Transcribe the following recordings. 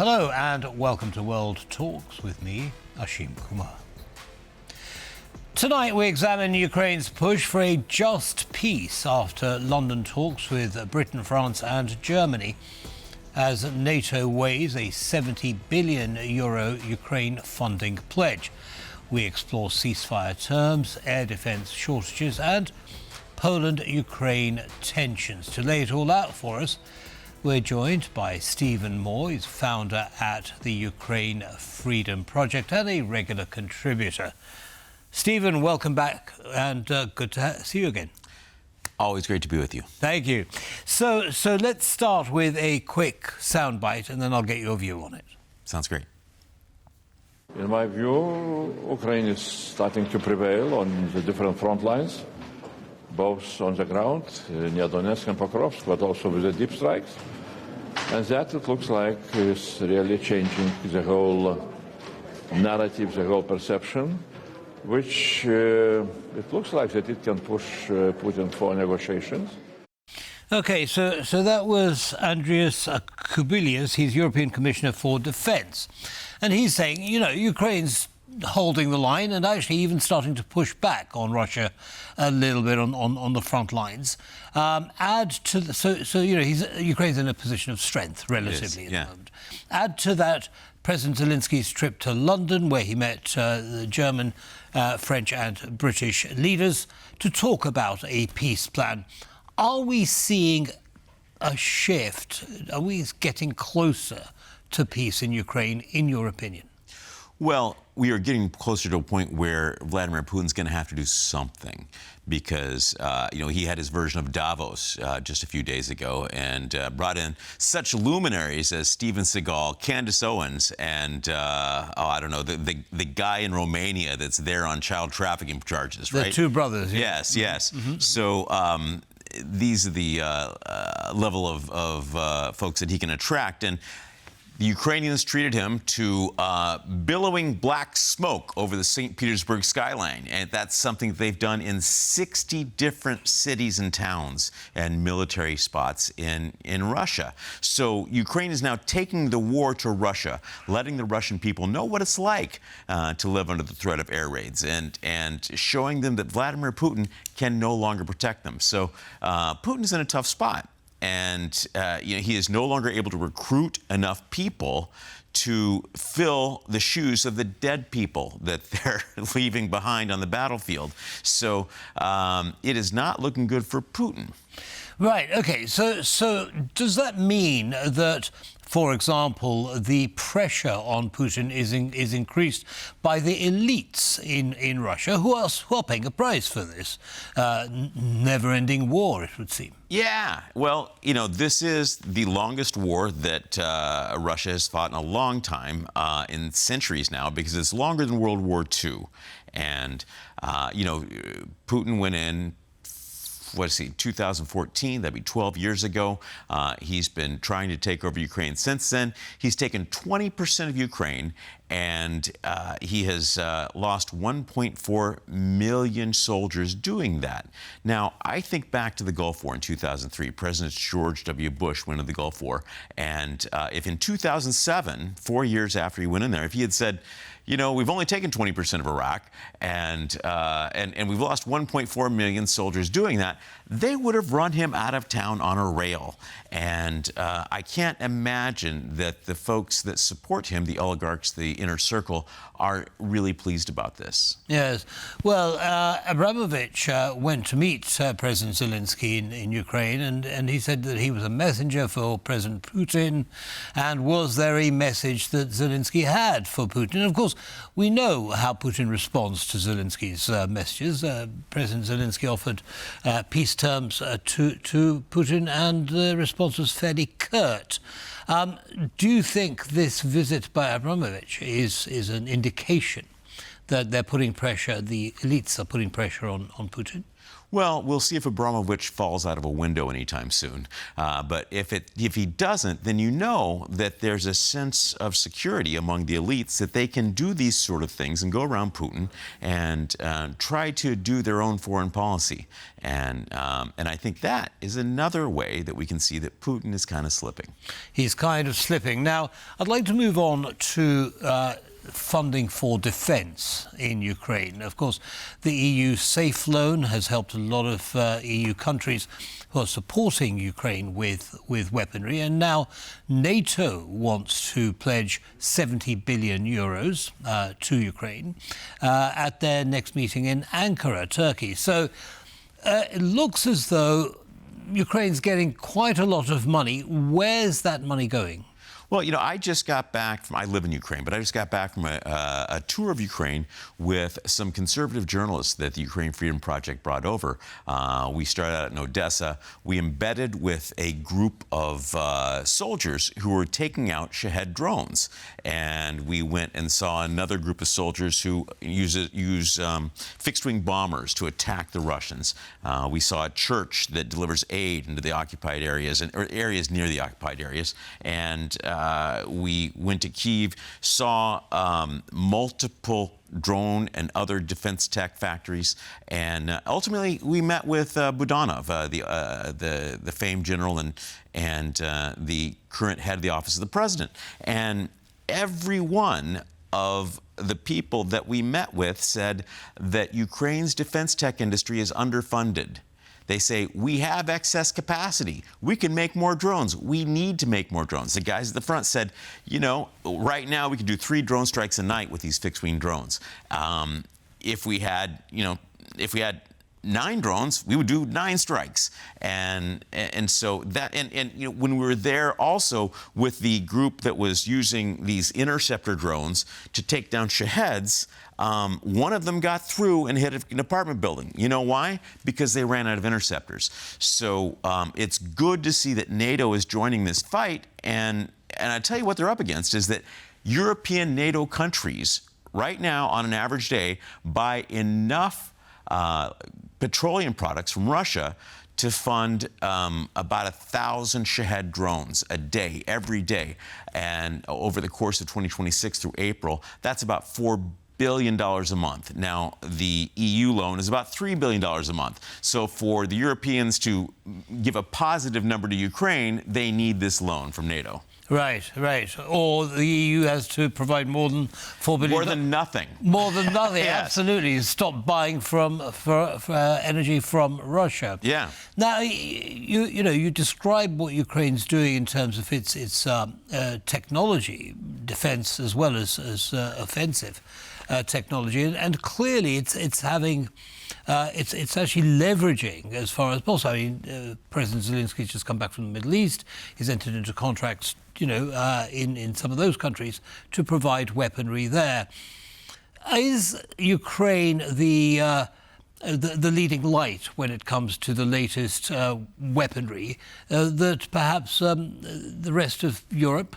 Hello and welcome to World Talks with me, Ashim Kumar. Tonight we examine Ukraine's push for a just peace after London talks with Britain, France and Germany as NATO weighs a €70 billion Ukraine funding pledge. We explore ceasefire terms, air defence shortages and Poland-Ukraine tensions. To lay it all out for us, we're joined by Stephen Moore. He's founder at the Ukraine Freedom Project and a regular contributor. Stephen, welcome back and good to see you again. Always great to be with you. Thank you. So let's start with a quick soundbite and then I'll get your view on it. Sounds great. In my view, Ukraine is starting to prevail on the different front lines, both on the ground, near Donetsk and Pokrovsk, but also with the deep strikes. And that, it looks like, is really changing the whole narrative, the whole perception, which it looks like that it can push Putin for negotiations. OK, so that was Andrius Kubilius. He's European Commissioner for Defence. And he's saying, you know, Ukraine's holding the line and actually even starting to push back on Russia a little bit on the front lines. Add to the, you know, Ukraine's in a position of strength relatively at the moment. Add to that President Zelensky's trip to London, where he met the German, French and British leaders to talk about a peace plan. Are we seeing a shift? Are we getting closer to peace in Ukraine, in your opinion? Well, we are getting closer to a point where Vladimir Putin's going to have to do something because, you know, he had his version of Davos just a few days ago and brought in such luminaries as Steven Seagal, Candace Owens, and, I don't know, the guy in Romania that's there on child trafficking charges, right? The two brothers. Yes, yes. Mm-hmm. So these are the level of folks that he can attract. And the Ukrainians treated him to billowing black smoke over the St. Petersburg skyline. And that's something they've done in 60 different cities and towns and military spots in Russia. So Ukraine is now taking the war to Russia, letting the Russian people know what it's like to live under the threat of air raids and showing them that Vladimir Putin can no longer protect them. So Putin's in a tough spot. And you know, he is no longer able to recruit enough people to fill the shoes of the dead people that they're leaving behind on the battlefield. So it is not looking good for Putin. Right. OK. So does that mean that, for example, the pressure on Putin is increased by the elites in Russia who are paying a price for this never-ending war, it would seem? Yeah. Well, you know, this is the longest war that Russia has fought in a long time, in centuries now, because it's longer than World War II. And, you know, Putin went in, 2014, that'd be 12 years ago. He's been trying to take over Ukraine since then. He's taken 20% of Ukraine, and he has lost 1.4 million soldiers doing that. Now, I think back to the Gulf War in 2003. President George W. Bush went into the Gulf War, and if in 2007, 4 years after he went in there, if he had said, you know, we've only taken 20% of Iraq, and we've lost 1.4 million soldiers doing that, they would have run him out of town on a rail. And I can't imagine that the folks that support him, the oligarchs, the inner circle, are really pleased about this. Yes. Well, Abramovich went to meet President Zelenskyy in Ukraine, and he said that he was a messenger for President Putin. And was there a message that Zelenskyy had for Putin? And of course, we know how Putin responds to Zelensky's messages. President Zelenskyy offered peace terms to Putin, and the response was fairly curt. Do you think this visit by Abramovich is an indication that they're putting pressure, the elites are putting pressure on Putin? Well, we'll see if Abramovich falls out of a window anytime soon. But if he doesn't, then you know that there's a sense of security among the elites that they can do these sort of things and go around Putin and try to do their own foreign policy. And I think that is another way that we can see that Putin is kind of slipping. He's kind of slipping. Now, I'd like to move on to funding for defence in Ukraine. Of course, the EU safe loan has helped a lot of EU countries who are supporting Ukraine with weaponry, and now NATO wants to pledge 70 billion euros to Ukraine at their next meeting in Ankara, Turkey. So it looks as though Ukraine's getting quite a lot of money. Where's that money going? Well, you know, I just got back from, I live in Ukraine, but I just got back from a tour of Ukraine with some conservative journalists that the Ukraine Freedom Project brought over. We started out in Odessa. We embedded with a group of soldiers who were taking out Shahed drones. And we went and saw another group of soldiers who use fixed-wing bombers to attack the Russians. We saw a church that delivers aid into the occupied areas, or areas near the occupied areas. And we went to Kyiv, saw multiple drone and other defense tech factories, and ultimately we met with Budanov, the famed general and the current head of the office of the president. And every one of the people that we met with said that Ukraine's defense tech industry is underfunded. They say, we have excess capacity. We can make more drones. We need to make more drones. The guys at the front said, you know, right now we could do 3 drone strikes a night with these fixed-wing drones. If we had 9 drones, we would do 9 strikes. And so that, and you know, when we were there also with the group that was using these interceptor drones to take down Shaheds, one of them got through and hit an apartment building. You know why? Because they ran out of interceptors. So it's good to see that NATO is joining this fight. And I tell you what they're up against is that European NATO countries right now on an average day buy enough petroleum products from Russia to fund about 1,000 Shahed drones a day, every day. And over the course of 2026 through April, that's about $4 billion a month. Now, the EU loan is about $3 billion a month. So for the Europeans to give a positive number to Ukraine, they need this loan from NATO. Right, right. Or the EU has to provide more than $4 billion. More than nothing. More than nothing, Yes. Absolutely. Stop buying for energy from Russia. Yeah. Now, you describe what Ukraine's doing in terms of its technology, defence as well as offensive technology, and clearly it's having. It's actually leveraging as far as possible. I mean, President Zelenskyy just come back from the Middle East. He's entered into contracts, in some of those countries to provide weaponry there. Is Ukraine the leading light when it comes to the latest weaponry that perhaps the rest of Europe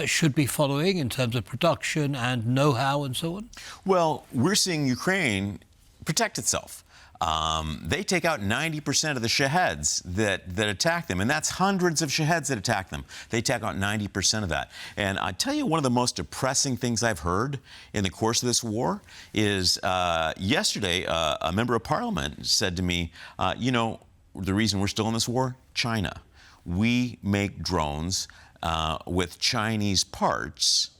should be following in terms of production and know-how and so on? Well, we're seeing Ukraine protect itself. They take out 90% of the Shaheds that attack them, and that's hundreds of Shaheds that attack them. They take out 90% of that. And I tell you, one of the most depressing things I've heard in the course of this war is yesterday a member of parliament said to me, the reason we're still in this war? China. We make drones with Chinese parts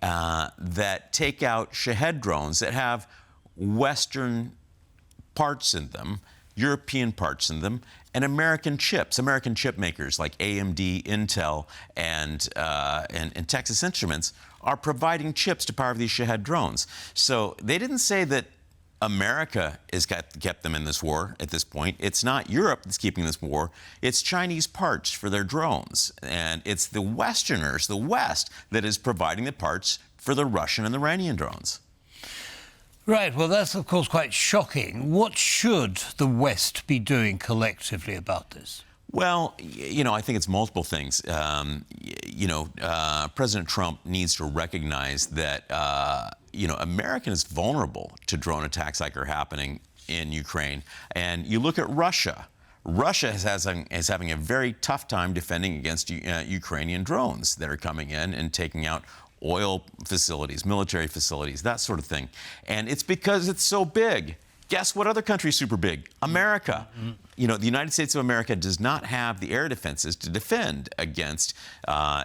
that take out Shahed drones that have Western parts in them, European parts in them, and American chips. American chip makers like AMD, Intel, and Texas Instruments are providing chips to power these Shahed drones. So they didn't say that America has kept them in this war at this point. It's not Europe that's keeping this war. It's Chinese parts for their drones. And it's the Westerners, the West, that is providing the parts for the Russian and the Iranian drones. Right, well, that's, of course, quite shocking. What should the West be doing collectively about this? Well, I think it's multiple things. President Trump needs to recognize that, America is vulnerable to drone attacks like are happening in Ukraine. And you look at Russia. Russia is having a very tough time defending against Ukrainian drones that are coming in and taking out oil facilities, military facilities, that sort of thing. And it's because it's so big. Guess what other country is super big? America. Mm-hmm. You know, the United States of America does not have the air defenses to defend against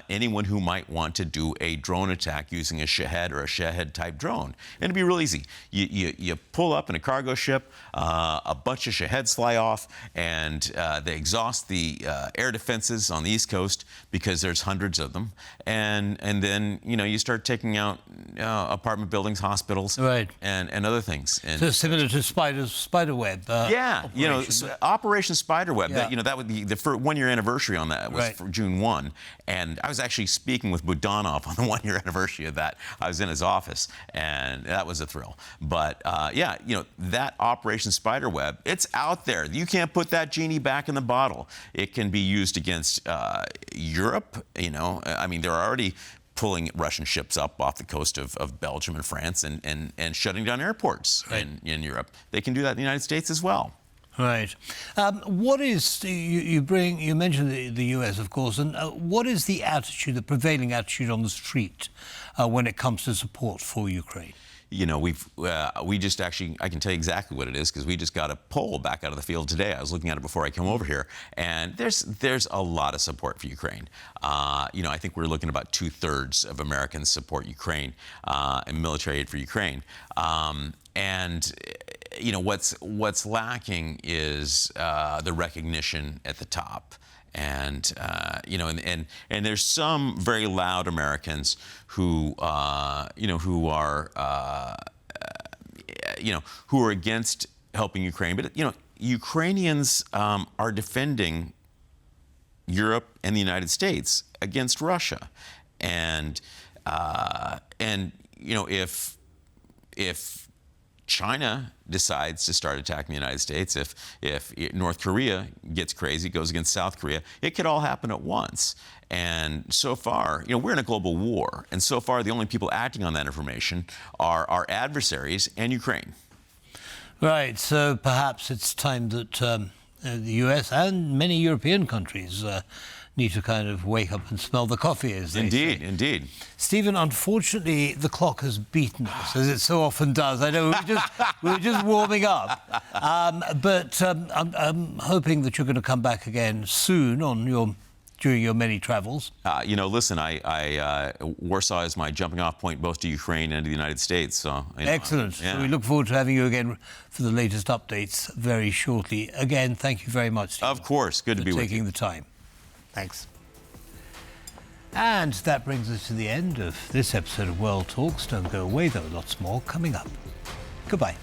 anyone who might want to do a drone attack using a Shahed or a Shahed type drone. And it'd be real easy. You pull up in a cargo ship, a bunch of Shaheds fly off, and they exhaust the air defenses on the East Coast because there's hundreds of them. And then, you know, you start taking out apartment buildings, hospitals, right, and other things. And so similar to Spiderweb. Yeah, you know, Operation Spiderweb. Yeah. That would be the 1-year anniversary on that was right. for June 1, and I was actually speaking with Budanov on the 1-year anniversary of that. I was in his office, and that was a thrill. But yeah, you know, that Operation Spiderweb, it's out there. You can't put that genie back in the bottle. It can be used against Europe. You know, I mean, they're already pulling Russian ships up off the coast of Belgium and France and shutting down airports right. in Europe. They can do that in the United States as well. Right. What is you mentioned the US, of course, and what is the attitude, the prevailing attitude on the street when it comes to support for Ukraine? You know, we just actually, I can tell you exactly what it is because we just got a poll back out of the field today. I was looking at it before I came over here, and there's a lot of support for Ukraine. You know, I think we're looking at about 2/3 of Americans support Ukraine and military aid for Ukraine. And you know, what's lacking is the recognition at the top. And you know, and there's some very loud Americans who you know, who are against helping Ukraine. But you know, Ukrainians are defending Europe and the United States against Russia, and you know, if China decides to start attacking the United States, if North Korea gets crazy, goes against South Korea, it could all happen at once. And so far, you know, we're in a global war, and so far the only people acting on that information are our adversaries and Ukraine. Right. So perhaps it's time that the US and many European countries need to kind of wake up and smell the coffee, as they say. Indeed. Stephen, unfortunately, the clock has beaten us, as it so often does. I know we were just warming up. But I'm hoping that you're going to come back again soon during your many travels. You know, listen, Warsaw is my jumping-off point both to Ukraine and to the United States. So, you know, excellent. Yeah. So we look forward to having you again for the latest updates very shortly. Again, thank you very much, Stephen. Of course. Good to be with you. For taking the time. Thanks. And that brings us to the end of this episode of World Talks. Don't go away, though. Lots more coming up. Goodbye.